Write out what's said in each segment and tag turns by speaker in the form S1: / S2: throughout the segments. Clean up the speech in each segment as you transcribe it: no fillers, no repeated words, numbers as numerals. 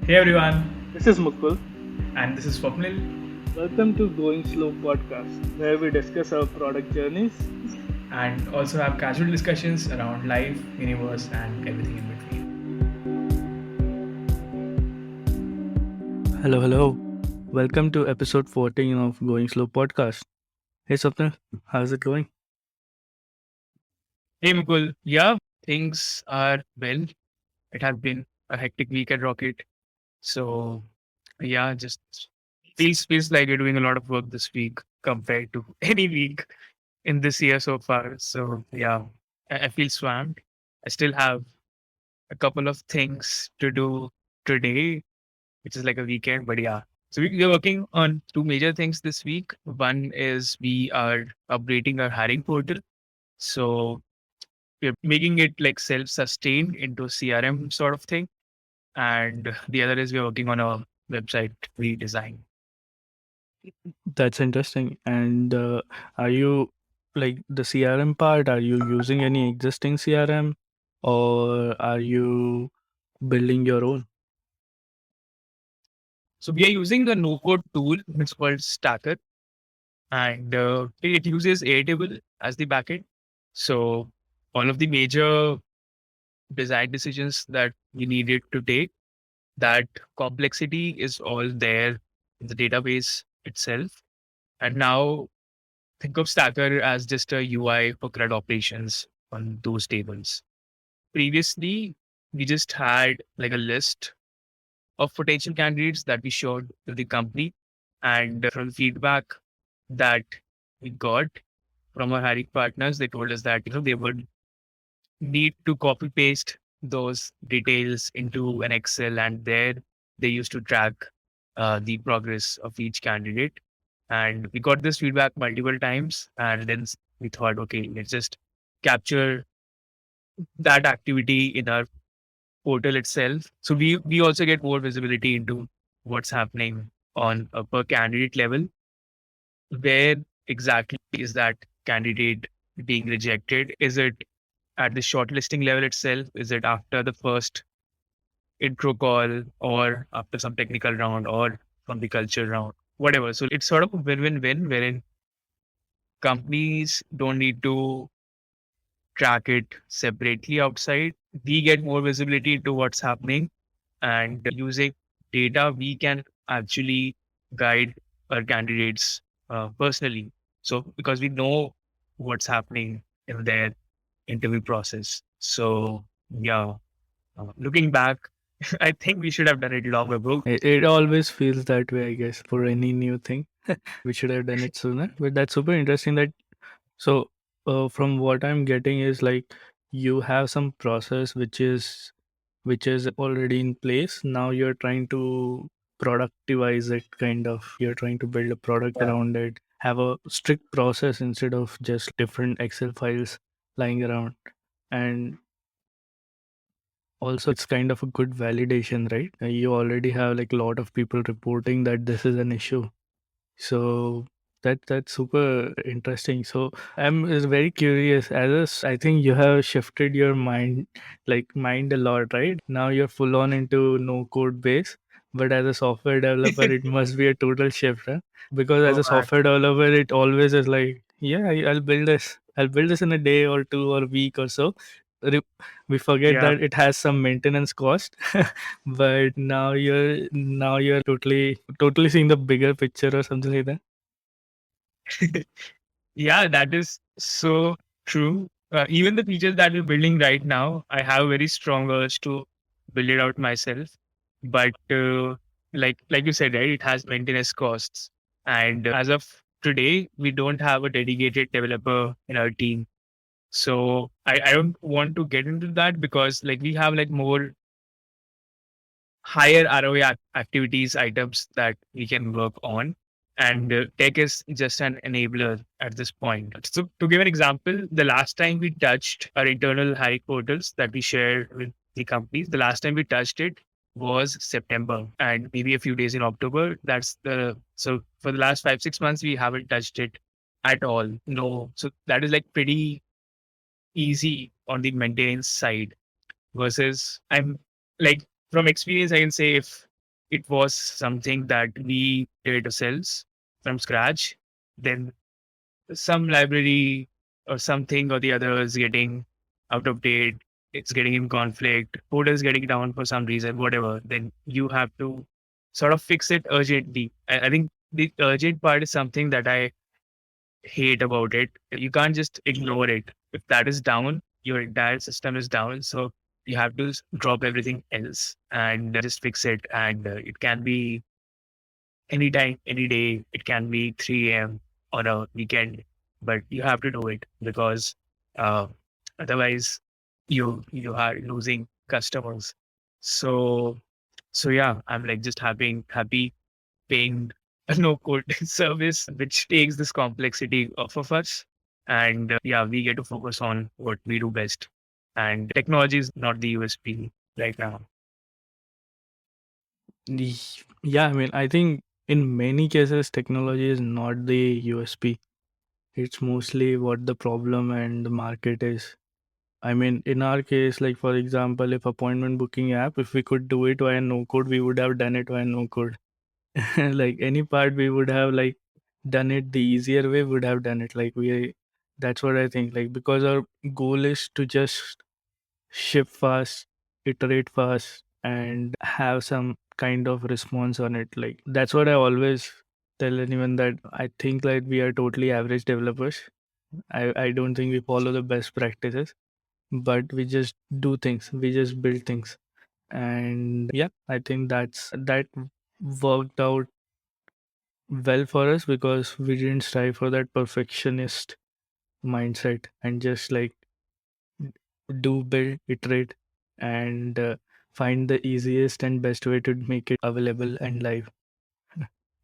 S1: Hey everyone,
S2: This is Mukul.
S1: and this is Swapnil.
S2: Welcome to Going Slow podcast, where we discuss our product journeys.
S1: And also have casual discussions around life, universe, and everything in between.
S3: Hello, hello. Welcome to episode 14 of Going Slow podcast. Hey, Swapnil, how's it going?
S1: Hey Mukul, yeah, things are well. It has been a hectic week at Rocket, so yeah, just feels like you're doing a lot of work this week compared to any week in this year so far. So yeah, I feel swamped. I still have a couple of things to do today, which is like a weekend. But yeah, so we're working on two major things this week. One is we are upgrading our hiring portal. So we're making it like self-sustained into a CRM sort of thing. And the other is we're working on a website redesign.
S3: That's interesting. And are you like the CRM part? Are you using any existing CRM or are you building your own?
S1: So we are using the no-code tool. It's called Stacker, and it uses Airtable as the backend. So all of the major design decisions that we needed to take, that complexity is all there in the database itself. And now think of Stacker as just a UI for CRUD operations on those tables. Previously, we just had like a list of potential candidates that we showed to the company. And from the feedback that we got from our hiring partners, they told us that they would need to copy paste those details into an Excel, and there they used to track the progress of each candidate. And we got this feedback multiple times, and then we thought, okay, let's just capture that activity in our portal itself. So we also get more visibility into what's happening on a per candidate level. Where exactly is that candidate being rejected? Is it at the shortlisting level itself? Is it after the first intro call or after some technical round or from the culture round? Whatever. So it's sort of a win-win-win wherein companies don't need to track it separately outside. We get more visibility into what's happening, and using data, we can actually guide our candidates personally. So because we know what's happening in their interview process. So yeah, looking back, I think we should have done it long ago.
S3: It always feels that way, I guess, for any new thing. We should have done it sooner. But that's super interesting that so from what I'm getting is like you have some process which is already in place. Now you're trying to productivize it, kind of. You're trying to build a product around it, have a strict process instead of just different Excel files lying around. And also, it's kind of a good validation, right? You already have like a lot of people reporting that this is an issue. So that's super interesting. So I'm is very curious. I think you have shifted your mind a lot, right? Now you're full on into no code base. But as a software developer, it must be a total shift, huh? Because as
S1: Oh
S3: a
S1: man.
S3: software developer, it always is like, yeah, I'll build this. I'll build this in a day or two or a week or so. Re- We forget
S1: Yeah.
S3: that it has some maintenance cost. But now you're totally seeing the bigger picture or something like that.
S1: Yeah, that is so true. Even the features that we're building right now, I have a very strong urge to build it out myself. But like you said, right, it has maintenance costs. And as of today, we don't have a dedicated developer in our team. So I don't want to get into that because like we have like more higher ROI activities, items that we can work on. And tech is just an enabler at this point. So, to give an example, the last time we touched our internal hiring portals that we share with the companies, the last time we touched it was September and maybe a few days in October. So for the last 5, 6 months, we haven't touched it at all. No. So that is like pretty easy on the maintenance side versus I'm like from experience, I can say if it was something that we did ourselves from scratch. Then some library or something or the other is getting out of date, it's getting in conflict, code is getting down for some reason, whatever, then you have to sort of fix it urgently. I think the urgent part is something that I hate about it. You can't just ignore it. If that is down, your entire system is down. So you have to drop everything else and just fix it. And it can be anytime, any day. It can be 3 a.m. on a weekend, but you have to do it because uh, otherwise you are losing customers. So yeah, I'm like just happy paying a no code service which takes this complexity off of us, and yeah, we get to focus on what we do best. And technology is not the USP right now.
S3: Yeah, I mean, I think in many cases, technology is not the USP. It's mostly what the problem and the market is. I mean, in our case, like for example, if appointment booking app, if we could do it via no code, we would have done it via no code. Like any part, we would have like done it the easier way, would have done it. That's what I think. Like because our goal is to just ship fast, iterate fast, and have some kind of response on it. Like that's what I always tell anyone, that I think like we are totally average developers. I don't think we follow the best practices, but we just do things, we just build things. And yeah, I think that worked out well for us because we didn't strive for that perfectionist mindset and just like do, build, iterate, and find the easiest and best way to make it available and live.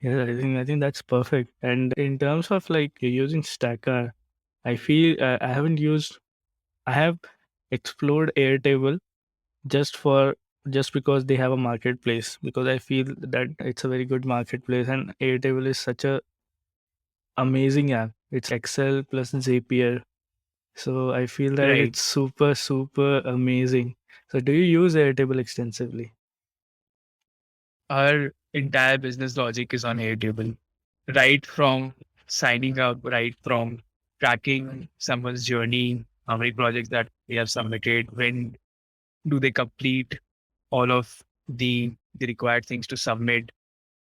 S3: Yeah, I think that's perfect. And in terms of like using Stacker, I feel I have explored Airtable just for just because they have a marketplace, because I feel that it's a very good marketplace, and Airtable is such a amazing app. It's Excel plus Zapier. So I feel that
S1: Right.
S3: it's super, super amazing. So do you use Airtable extensively?
S1: Our entire business logic is on Airtable, right from signing up, right from tracking someone's journey, how many projects that they have submitted, when do they complete all of the required things to submit,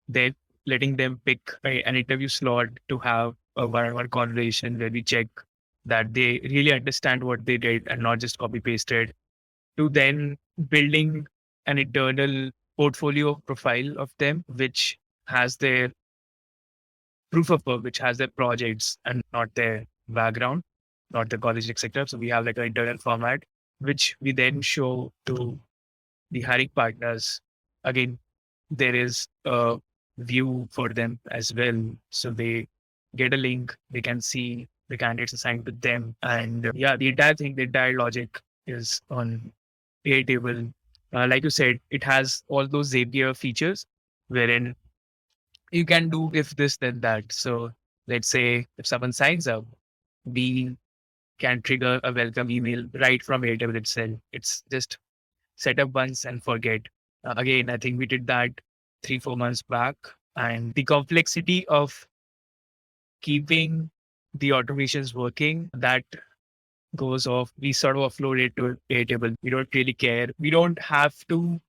S1: then letting them pick an interview slot to have a one-on-one conversation where we check that they really understand what they did and not just copy pasted, to then building an internal portfolio profile of them, which has their proof of work, which has their projects and not their background, not their college, etc. So we have like an internal format, which we then show to the hiring partners. Again, there is a view for them as well. So they get a link, they can see the candidates assigned to them. And yeah, the entire thing, the entire logic is on Airtable. Like you said, it has all those Zapier features wherein you can do if this, then that. So let's say if someone signs up, we can trigger a welcome email right from Airtable itself. It's just set up once and forget. Again, I think we did that 3, 4 months back. And the complexity of keeping the automations working, that goes off. We sort of offload it to Airtable. We don't really care. We don't have to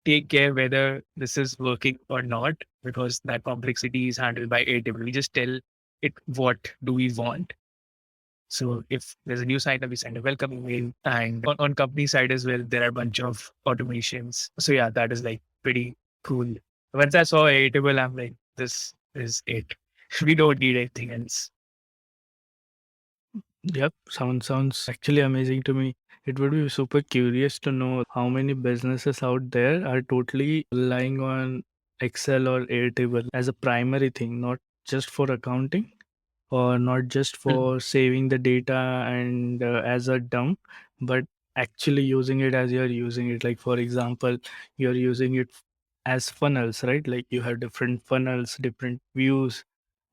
S1: take care whether this is working or not because that complexity is handled by Airtable. We just tell it what do we want. So if there's a new sign up, we send a welcome email. And on company side as well, there are a bunch of automations. So yeah, that is like pretty cool. Once I saw Airtable, I'm like, this is it. We don't need anything else.
S3: Yep, sounds actually amazing to me. It would be super curious to know how many businesses out there are totally relying on Excel or Airtable as a primary thing, not just for accounting or not just
S1: Mm.
S3: for saving the data and as a dump, but actually using it as you're using it. Like for example, you're using it as funnels, right? Like you have different funnels, different views.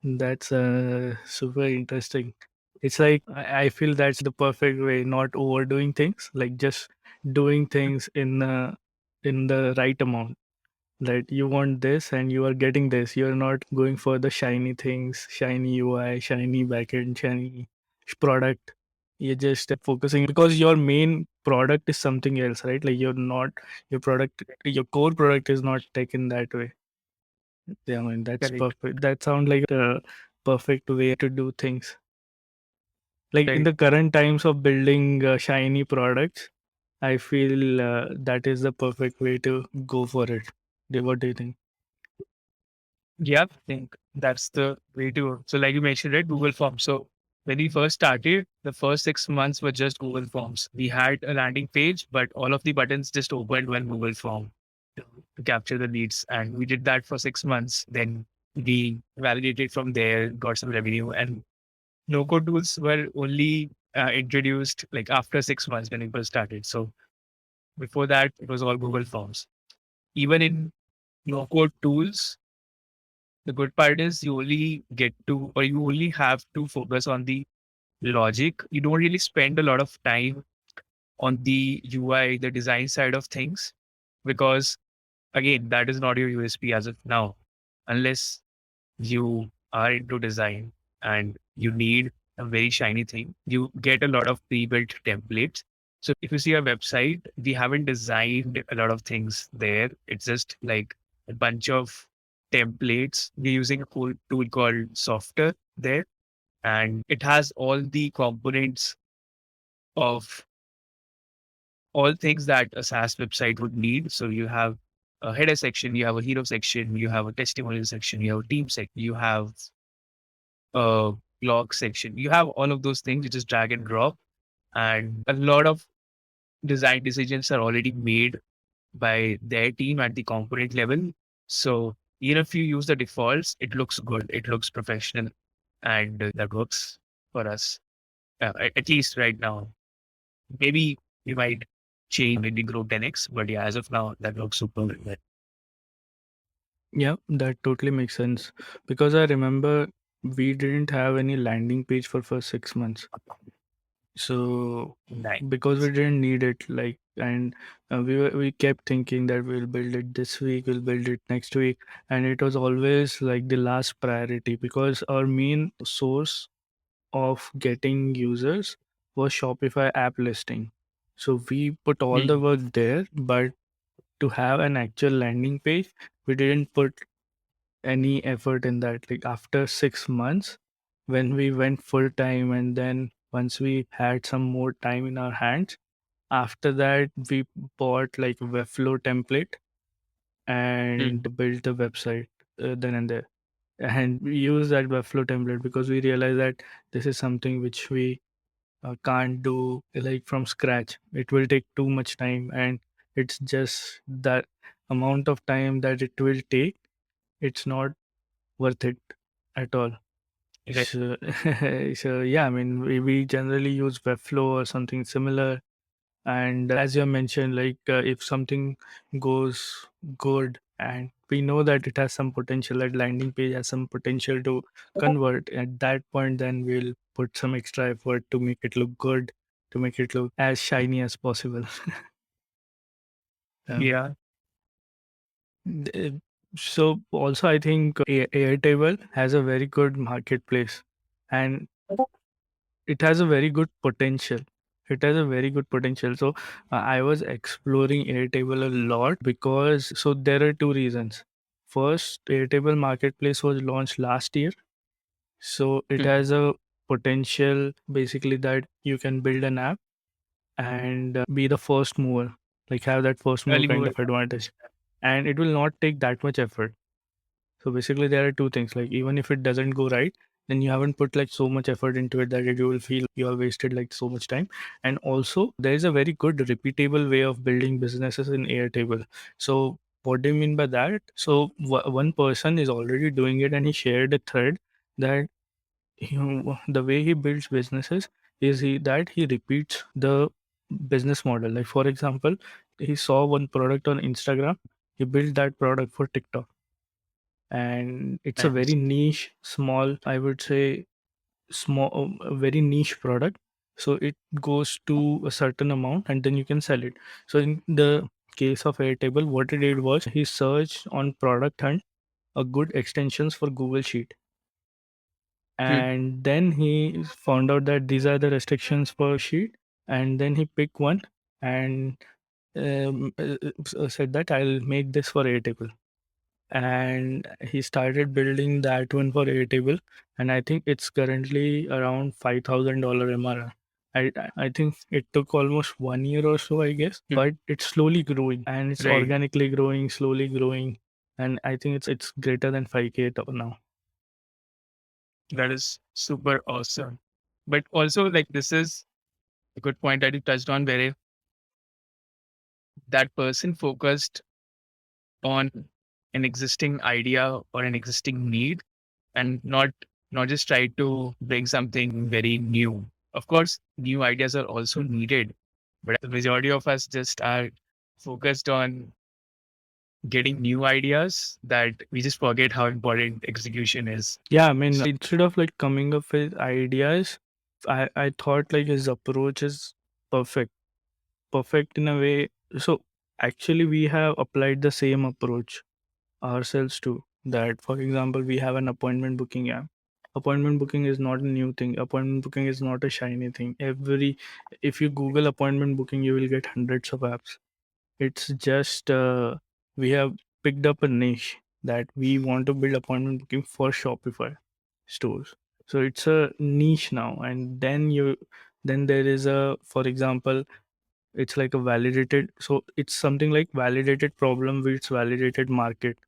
S3: That's super interesting. It's like I feel that's the perfect way, not overdoing things, like just doing things in the right amount, that you want this and you are getting this. You're not going for the shiny things, shiny UI, shiny backend, shiny product. You're just focusing because your main product is something else, right? Like you're not, your product, your core product is not taken that way. Yeah, I mean, that's
S1: Correct.
S3: perfect. That sounds like a perfect way to do things. Like in
S1: Right.
S3: the current times of building shiny products, I feel that is the perfect way to go for it. What do you think?
S1: Yeah, I think that's the way to. So, like you mentioned, right, Google Forms. So, when we first started, the first 6 months were just Google Forms. We had a landing page, but all of the buttons just opened when Google Form to capture the leads. And we did that for 6 months. Then we validated from there, got some revenue, and no code tools were only introduced like after 6 months when it was started. So, before that, it was all Google Forms. Even in no code tools, the good part is you only get to, or you only have to focus on the logic. You don't really spend a lot of time on the UI, the design side of things, because again, that is not your USP as of now, unless you are into design and you need a very shiny thing. You get a lot of pre-built templates. So if you see our website, we haven't designed a lot of things there. It's just like a bunch of templates. We're using a cool tool called Software there, and it has all the components of all things that a SaaS website would need. So you have a header section, you have a hero section, you have a testimonial section, you have a team section, you have a blog section. You have all of those things. You just drag and drop, and a lot of design decisions are already made by their team at the component level. So even if you use the defaults, it looks good, it looks professional, and that works for us, at least right now. Maybe we might change when we grow 10x, but yeah, as of now, that looks super well.
S3: Yeah, that totally makes sense. Because I remember we didn't have any landing page for first 6 months. So
S1: Nice.
S3: because we didn't need it, like, and we kept thinking that we'll build it this week, we'll build it next week, and it was always like the last priority because our main source of getting users was Shopify app listing. So we put all the
S1: Hmm.
S3: work there, but to have an actual landing page, we didn't put any effort in that. Like after 6 months, when we went full time, and then once we had some more time in our hands, after that we bought like Webflow template
S1: Hmm.
S3: and built the website then and there. And we use that Webflow template because we realized that this is something which we can't do like from scratch. It will take too much time, and it's just that amount of time that it will take, it's not worth it at all.
S1: Right.
S3: So, so yeah, I mean, we generally use Webflow or something similar. And as you mentioned, like if something goes good and we know that it has some potential, that landing page has some potential to convert, at that point, then we'll put some extra effort to make it look good, to make it look as shiny as possible. Yeah.
S1: Yeah.
S3: Uh, So also, I think Airtable has a very good marketplace, and it has a very good potential. It has a very good potential. So I was exploring Airtable a lot because, so there are two reasons. First, Airtable marketplace was launched last year, so it
S1: Hmm.
S3: has a potential basically that you can build an app and be the first mover, like have that first mover
S1: Early
S3: kind
S1: mover.
S3: of advantage, and it will not take that much effort. So basically, there are two things. Like even if it doesn't go right, then you haven't put like so much effort into it that you will feel you have wasted like so much time. And also, there is a very good repeatable way of building businesses in Airtable. So what do you mean by that? So one person is already doing it, and he shared a thread that the way he builds businesses is he repeats the business model. Like for example, he saw one product on Instagram, he built that product for TikTok, and it's a very
S1: Nice.
S3: niche, small, I would say, small, a very niche product. So it goes to a certain amount and then you can sell it. So in the case of Airtable, what he did was he searched on Product Hunt a good extensions for Google Sheet, and then he found out that these are the restrictions for Sheet, and then he picked one and said that I'll make this for Airtable, and he started building that one for Airtable, and I think it's currently around $5,000 MRR. I think it took almost 1 year or so, I guess, but it's slowly growing and it's
S1: Right.
S3: organically growing, slowly growing, and I think it's greater than 5K now.
S1: That is super awesome. But also, like, this is a good point that you touched on, where if that person focused on an existing idea or an existing need, and not just try to bring something very new. Of course, new ideas are also needed, but the majority of us just are focused on getting new ideas that we just forget how important execution is.
S3: Yeah, I mean, instead of like coming up with ideas, I thought like his approach is perfect. Perfect in a way. So actually, we have applied the same approach ourselves too. That, for example, we have an appointment booking app. Appointment booking is not a new thing. Appointment booking is not a shiny thing. If you Google appointment booking, you will get hundreds of apps. It's just we have picked up a niche that we want to build appointment booking for Shopify stores. So it's a niche now, and then there is a, for example, it's like a validated, so it's something like validated problem with its validated market,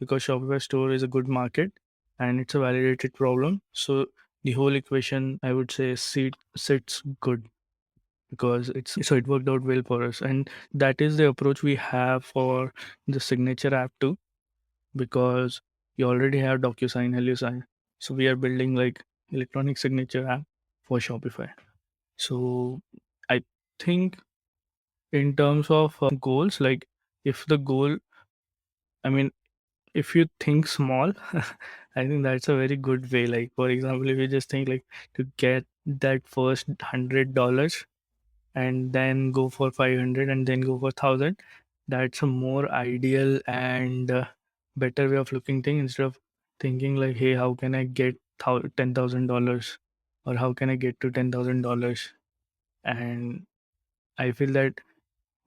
S3: because Shopify store is a good market and it's a validated problem. So the whole equation, I would say, sits good, because it worked out well for us, and that is the approach we have for the signature app too, because you already have DocuSign, HelioSign. So we are building like electronic signature app for Shopify. So I think in terms of goals, like if the goal, I mean, if you think small, I think that's a very good way. Like, for example, if you just think like to get that first $100 and then go for 500 and then go for 1,000, that's a more ideal and better way of looking thing, instead of thinking like, hey, how can I get $10,000, or how can I get to $10,000? And I feel that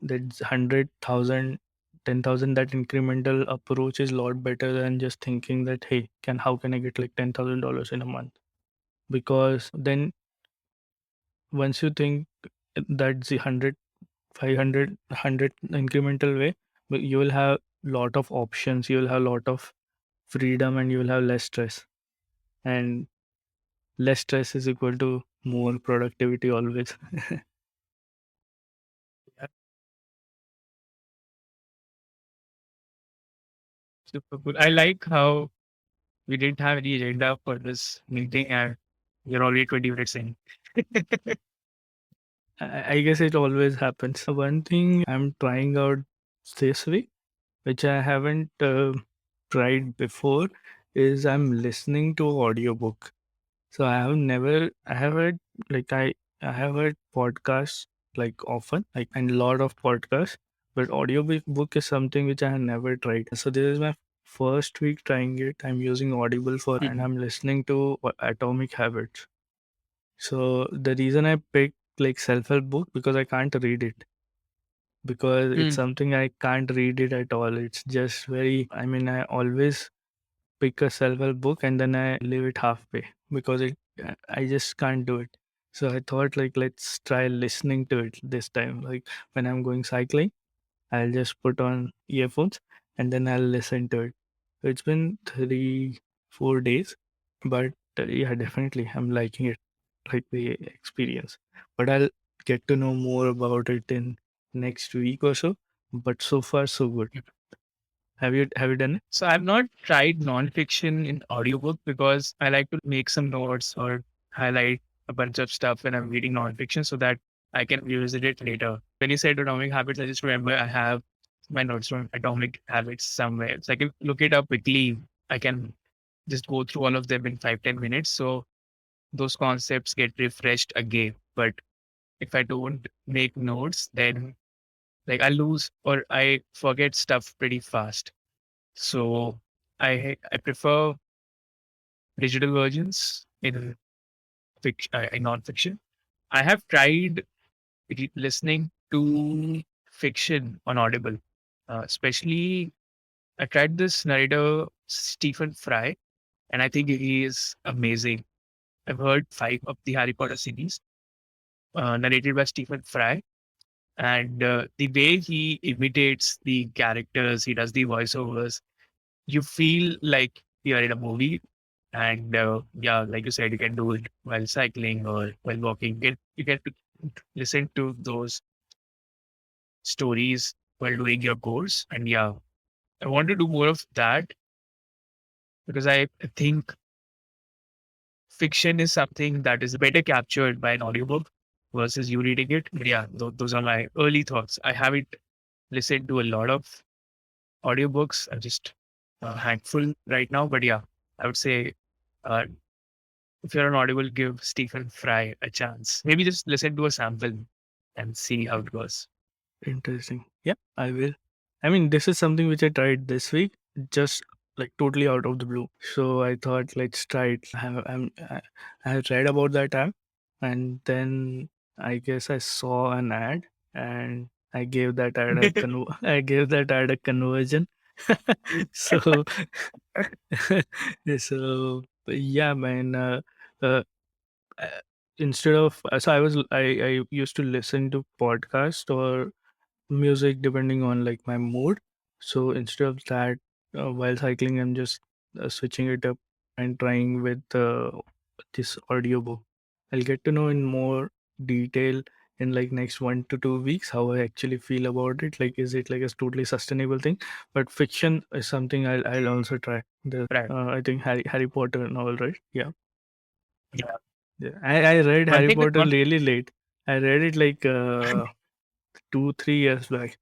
S3: 100,000, 10,000, that incremental approach is a lot better than just thinking that, hey, how can I get like $10,000 in a month? Because then once you think that's the 100, 500, 100 incremental way, but you will have lot of options, you will have lot of freedom, and you will have less stress. And less stress is equal to more productivity always.
S1: Yeah, super cool. I like how we didn't have any agenda for this meeting and we're already 20 minutes in.
S3: I guess it always happens. One thing I'm trying out this week, which I haven't tried before, is I'm listening to audiobook. So I have heard like I have heard podcasts like often, like, and lot of podcasts, but audiobook is something which I have never tried. So this is my first week trying it. I'm using Audible for, and I'm listening to Atomic Habits. So the reason I picked like self-help book, because I can't read it, because it's something I can't read it at all. It's just very, I mean, I always pick a self-help book and then I leave it halfway, because I just can't do it. So I thought like, let's try listening to it this time. Like when I'm going cycling, I'll just put on earphones and then I'll listen to it. So it's been 3-4 days, but yeah, definitely I'm liking it, like the experience. But I'll get to know more about it in next week or so. But so far so good. Have you done it?
S1: So I've not tried nonfiction in audiobook because I like to make some notes or highlight a bunch of stuff when I'm reading nonfiction so that I can revisit it later. When you said Atomic Habits, I just remember I have my notes from Atomic Habits somewhere. So I can look it up quickly. I can just go through all of them in 5-10 minutes. So those concepts get refreshed again. But if I don't make notes, then like I lose or I forget stuff pretty fast. So I prefer digital versions in in non-fiction. I have tried listening to fiction on Audible, especially I tried this narrator Stephen Fry, and I think he is amazing. I've heard 5 of the Harry Potter series, narrated by Stephen Fry, and the way he imitates the characters, he does the voiceovers. You feel like you're in a movie, and yeah, like you said, you can do it while cycling or while walking. You get to listen to those stories while doing your course, and yeah, I want to do more of that because I think fiction is something that is better captured by an audiobook versus you reading it. But yeah, those are my early thoughts. I haven't listened to a lot of audiobooks. I'm just a handful right now. But yeah, I would say uh, if you're an Audible, give Stephen Fry a chance. Maybe just listen to a sample and see how it goes.
S3: Interesting. Yeah, I will. I mean, this is something which I tried this week, just like totally out of the blue. So I thought, let's try it. I have read about that app, and then I guess I saw an ad, and I gave that ad a I gave that ad a conversion. So, so yeah, man. Uh, uh, Instead of so I used to listen to podcast or music depending on like my mood. So instead of that, while cycling, I'm just switching it up and trying with this audiobook. I'll get to know in more detail in like next 1 to 2 weeks how I actually feel about it. Like, is it like a totally sustainable thing? But fiction is something I'll also try. The
S1: Right.
S3: I think Harry Potter novel, right? Yeah,
S1: Yeah.
S3: yeah. I read
S1: One
S3: Harry
S1: thing with
S3: Potter
S1: non
S3: really late. I read it like 2 3 years back,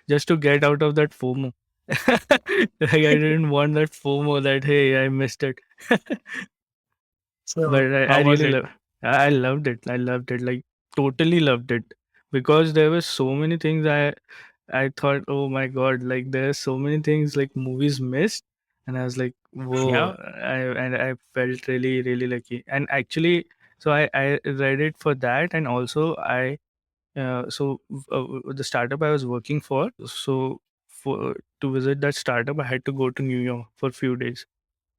S3: just to get out of that FOMO. Like I didn't want that FOMO that hey I missed it.
S1: so
S3: But I
S1: how was
S3: really
S1: it?
S3: love. I loved it. I loved it. Like totally loved it because there were so many things I thought, oh my god, like there's so many things like movies missed, and I was like, whoa.
S1: Yeah.
S3: I felt really really lucky. And actually, so I read it for that, and also the startup I was working for, so for to visit that startup, I had to go to New York for a few days,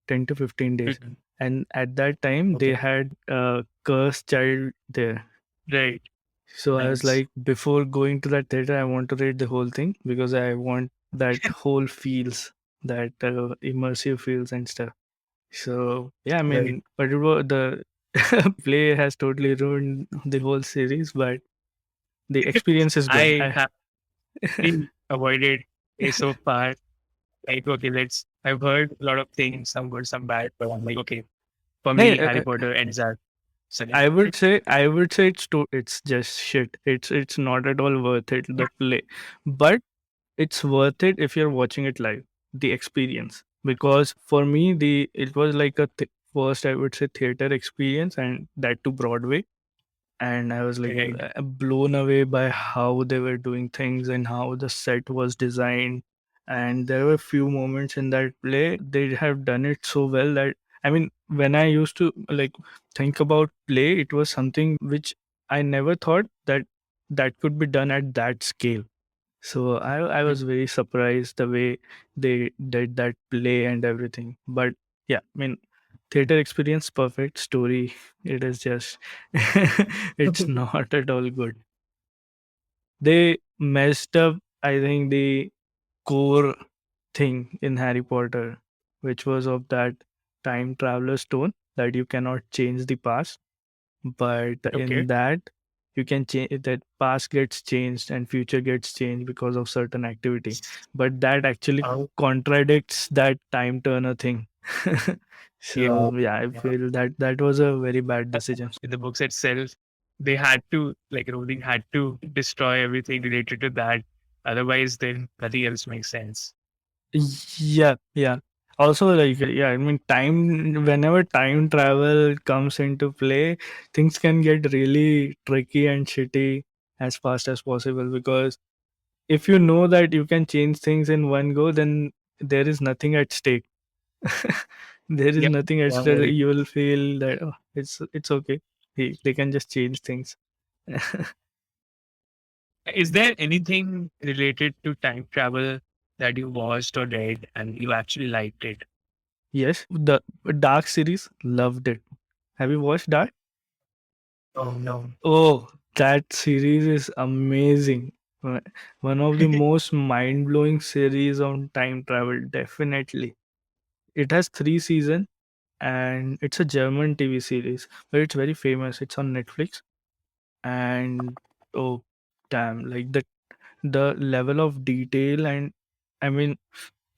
S3: 10 to 15 days,
S1: Mhm.
S3: and at that time they
S1: Okay.
S3: had Cursed Child there.
S1: Right.
S3: So I was
S1: Nice.
S3: like, before going to that theater, I want to read the whole thing because I want that whole feels, that immersive feels and stuff. So yeah, I
S1: Right.
S3: mean, but it was the play has totally ruined the whole series, but the experience is good.
S1: I have been avoided it so far. Like, okay, I've heard a lot of things, some good, some bad, but I'm like, okay, for
S3: Hey,
S1: me, Harry Potter ends at second.
S3: I would say it's just shit. It's not at all worth it, the play, but it's worth it if you're watching it live, the experience. Because for me, the it was like a first, I would say, theater experience, and that to Broadway. And I was like
S1: Right.
S3: blown away by how they were doing things and how the set was designed. And there were few moments in that play they have done it so well that, I mean, when I used to like think about play, it was something which I never thought that could be done at that scale. So I was very surprised the way they did that play and everything. But yeah, I mean, theater experience perfect, story it is just it's not at all good. They messed up, I think, the core thing in Harry Potter, which was of that time traveler stone that you cannot change the past, but
S1: Okay.
S3: in that you can change that past gets changed and future gets changed because of certain activity, but that actually
S1: Oh,
S3: contradicts that time turner thing.
S1: yeah.
S3: So yeah, I
S1: Yeah.
S3: feel that was a very bad decision.
S1: In the books itself, they had to, like, Rowling had to destroy everything related to that. Otherwise, then nothing else makes sense.
S3: Yeah, yeah. Also, like, yeah, I mean, whenever time travel comes into play, things can get really tricky and shitty. as fast as possible, because if you know that you can change things in one go, then there is nothing at stake. There is
S1: Yeah.
S3: nothing at stake.
S1: Right.
S3: You will feel that, oh, it's okay. They can just change things.
S1: Is there anything related to time travel that you watched or read and you actually liked it?
S3: Yes, the Dark series, loved it. Have you watched Dark?
S1: Oh no.
S3: Oh, that series is amazing. One of the most mind blowing series on time travel, definitely. It has 3 seasons and it's a German TV series, but it's very famous. It's on Netflix. And oh, damn, like the level of detail, and I mean,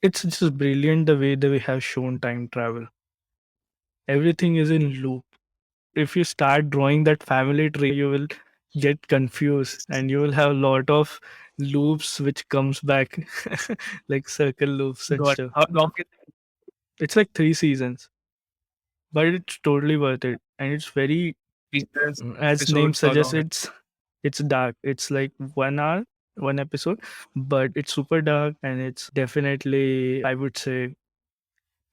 S3: it's just brilliant the way they have shown time travel. Everything is in loop. If you start drawing that family tree, you will get confused and you will have a lot of loops which comes back like circle loops and
S1: God,
S3: stuff.
S1: how long is
S3: It's like 3 seasons, but it's totally worth it, and it's very,
S1: these
S3: as name
S1: episodes? How
S3: suggests,
S1: long?
S3: it's dark. It's like 1 hour, one episode, but it's super dark, and it's definitely, I would say,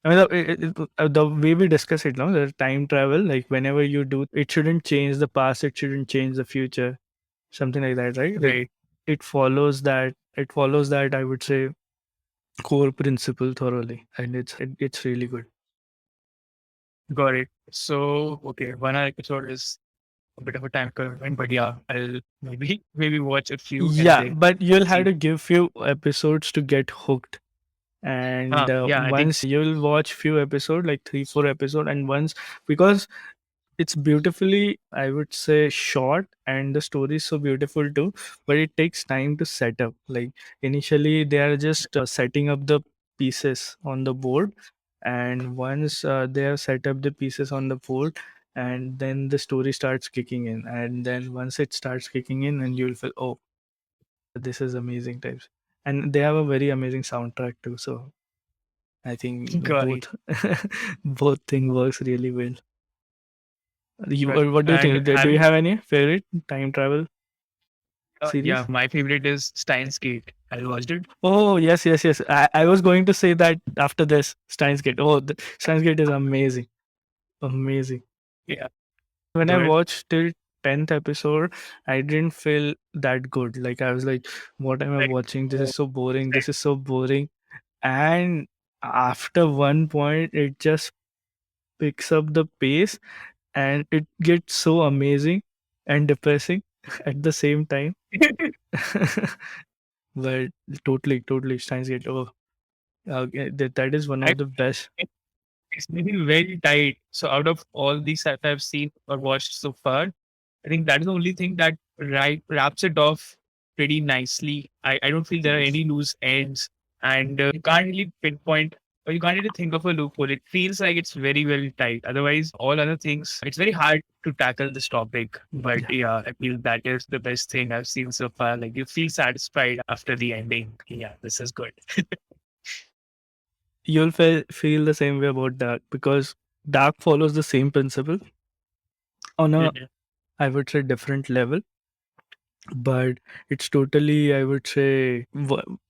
S3: I mean, the way we discuss it now, the time travel, like whenever you do, it shouldn't change the past, it shouldn't change the future, something like that, right? Like
S1: Right.
S3: it follows that, I would say, core principle thoroughly, and it's really good.
S1: Got it. So, okay, 1 hour episode is a bit of a time commitment, but yeah, I'll maybe watch a few and
S3: Yeah,
S1: then
S3: but you'll have
S1: see.
S3: to give few episodes to get hooked. And
S1: Yeah, I think
S3: once you'll watch few episode, like 3 4 episode, and once, because it's beautifully, I would say, short, and the story is so beautiful too, but it takes time to set up. Like initially they are just setting up the pieces on the board, and once they have set up the pieces on the board, and then the story starts kicking in, and then once it starts kicking in, and you'll feel, oh, this is amazing types. And they have a very amazing soundtrack too, so I think
S1: got it.
S3: both both thing works really well.
S1: Got it.
S3: What do you
S1: And
S3: think? Do
S1: have
S3: you
S1: you?
S3: have any favorite time travel
S1: Yeah,
S3: series?
S1: my favorite is Steins Gate. Have you watched it?
S3: Oh, yes, yes, yes. I was going to say that after this, Steins Gate. Oh, Steins Gate is amazing. Amazing.
S1: Yeah,
S3: When I
S1: good.
S3: watched till 10th episode, I didn't feel that good. Like I was like, what am I
S1: Like,
S3: watching? This
S1: uh,
S3: is so boring. This is so boring. And after one point, it just picks up the pace, and it gets so amazing and depressing at the same time. But totally Steins Gate. Oh, that is one
S1: I
S3: of the best.
S1: it's maybe very tight. So out of all these that I've seen or watched so far, I think that is the only thing that wraps it off pretty nicely. I don't feel there are any loose ends, and you can't really pinpoint or you can't really think of a loophole. It feels like it's very, very tight. Otherwise, all other things, it's very hard to tackle this topic. But
S3: Yeah,
S1: yeah, I feel that is the best thing I've seen so far. Like you feel satisfied after the ending. Yeah, this is good.
S3: you'll feel the same way about Dark, because Dark follows the same principle on a,
S1: Mhm.
S3: I would say, different level, but it's totally, I would say,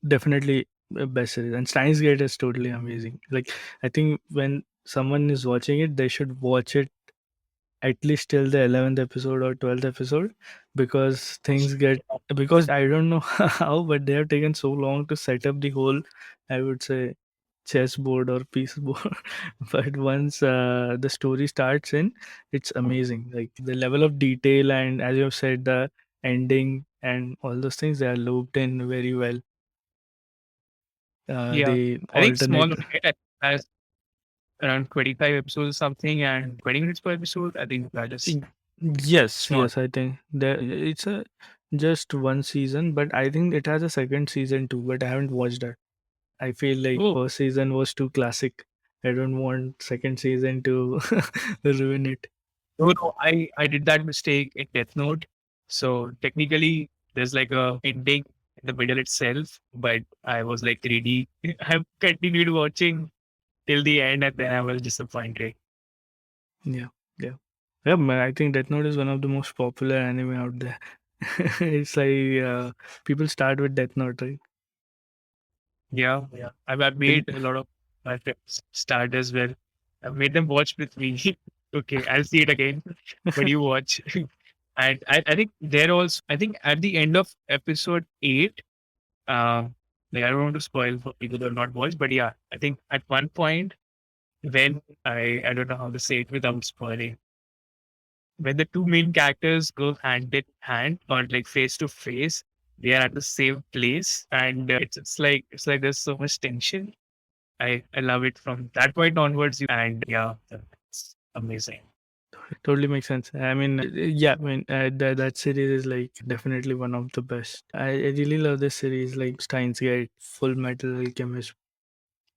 S3: definitely a best series. And Steins Gate is totally amazing. Like I think when someone is watching it, they should watch it at least till the 11th episode or 12th episode, because things get, because I don't know how, but they have taken so long to set up the whole, I would say, chessboard or piece board. But once the story starts in, it's amazing. Like the level of detail, and as you have said, the ending and all those things, they are looped in very well.
S1: Yeah,
S3: The
S1: I think small
S3: alternate.
S1: market has around 25 episodes or something and 20 minutes per episode. I think that is
S3: Yes,
S1: small.
S3: yes, I think there it's a just one season, but I think it has a second season too, but I haven't watched that. I feel like
S1: Oh,
S3: first season was too classic. I don't want second season to ruin it.
S1: no, no, I did that mistake in Death Note. So technically, there's like a ending in the middle itself, but I was like greedy. I've continued watching till the end, and then I was disappointed.
S3: Yeah, yeah. Yeah, man, I think Death Note is one of the most popular anime out there. It's like people start with Death Note, right?
S1: Yeah, yeah. I've
S3: Then
S1: made a lot of my friends start as well. I've made them watch with me. Okay, I'll see it again. But you watch. And I think they're also, I think at the end of episode 8, like I don't want to spoil for people who have not watched, but yeah, I think at one point when I don't know how to say it without spoiling, when the two main characters go hand in hand or like face to face, they are at the same place, and it's like there's so much tension. I love it from that point onwards. And yeah, it's amazing.
S3: totally makes sense. I mean, yeah, I mean, that series is like definitely one of the best. I really love this series, like Steins Gate, Full Metal Alchemist.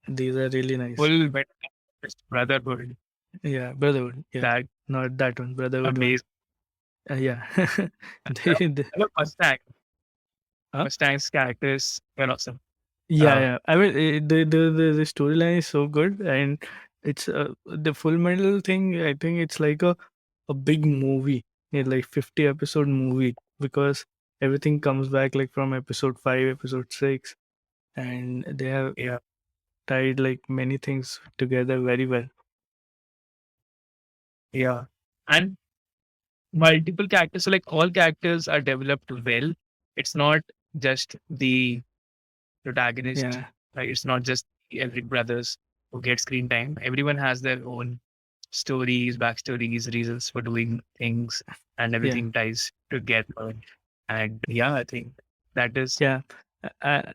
S3: These are really nice.
S1: Full Metal Brotherhood.
S3: Yeah, Brotherhood. Yeah,
S1: That
S3: not that one, Brotherhood one.
S1: amazing.
S3: Yeah,
S1: I love,
S3: they,
S1: I love Mustang.
S3: huh?
S1: Mustang's characters were awesome.
S3: Yeah,
S1: Uh,
S3: yeah. I mean, the storyline is so good, and it's the Full Metal thing. I think it's like a big movie, yeah, like 50 episode movie, because everything comes back like from episode 5, episode 6, and they have
S1: yeah,
S3: tied like many things together very well.
S1: yeah. And multiple characters. So like all characters are developed well. It's not just the protagonist,
S3: Yeah,
S1: right? It's not just the Elric brothers who get screen time. Everyone has their own stories, backstories, reasons for doing things, and
S3: yeah,
S1: everything ties together. And yeah, I think that is.
S3: yeah.
S1: I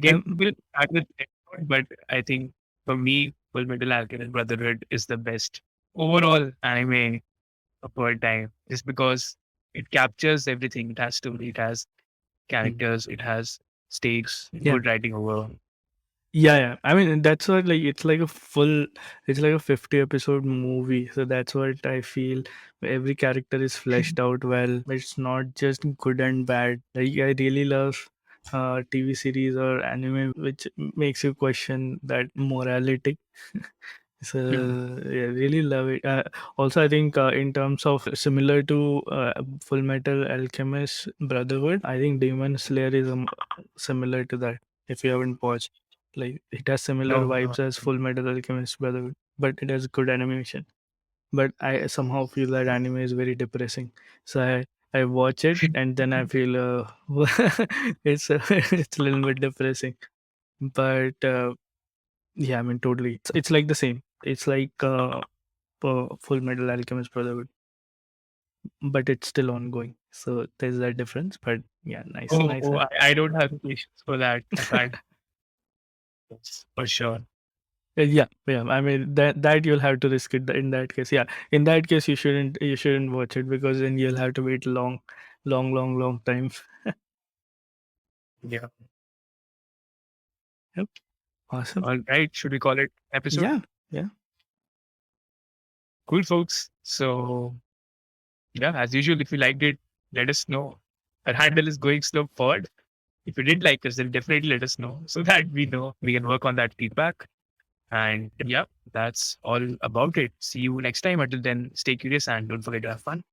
S1: get
S3: I'm
S1: people start with Death Note, but I think for me, Full Metal Alchemist Brotherhood is the best overall anime of all time, just because it captures everything. It has story, it has
S3: mm,
S1: characters, it has stakes,
S3: yeah.
S1: good writing over.
S3: Yeah, yeah. I mean, that's what like it's like a 50 episode movie. So that's what I feel. Every character is fleshed out well. It's not just good and bad. Like I really love TV series or anime which makes you question that morality. So yeah, really love it. Also, I think in terms of similar to Full Metal Alchemist Brotherhood, I think Demon Slayer is similar to that. If you haven't watched, like it has similar
S1: No, no.
S3: vibes as Full Metal Alchemist Brotherhood, but it has good animation. But I somehow feel that anime is very depressing. So I watch it and then I feel it's a little bit depressing. But yeah, I mean totally. It's like the same. It's like Full Metal Alchemist Brotherhood, but it's still ongoing. So there's that difference. But yeah, nice,
S1: Oh,
S3: nice.
S1: oh, I don't have patience for that. I can't. For sure.
S3: Yeah, yeah. I mean that you'll have to risk it in that case. Yeah, in that case you shouldn't watch it because then you'll have to wait long time.
S1: Yeah.
S3: Yep. Awesome.
S1: All right. Should we call it episode?
S3: Yeah, yeah.
S1: Cool, folks. So yeah, as usual, if you liked it, let us know. Our handle is going slow forward. If you did like us, then definitely let us know so that we know we can work on that feedback. And yeah, that's all about it. See you next time. Until then, stay curious and don't forget to have fun.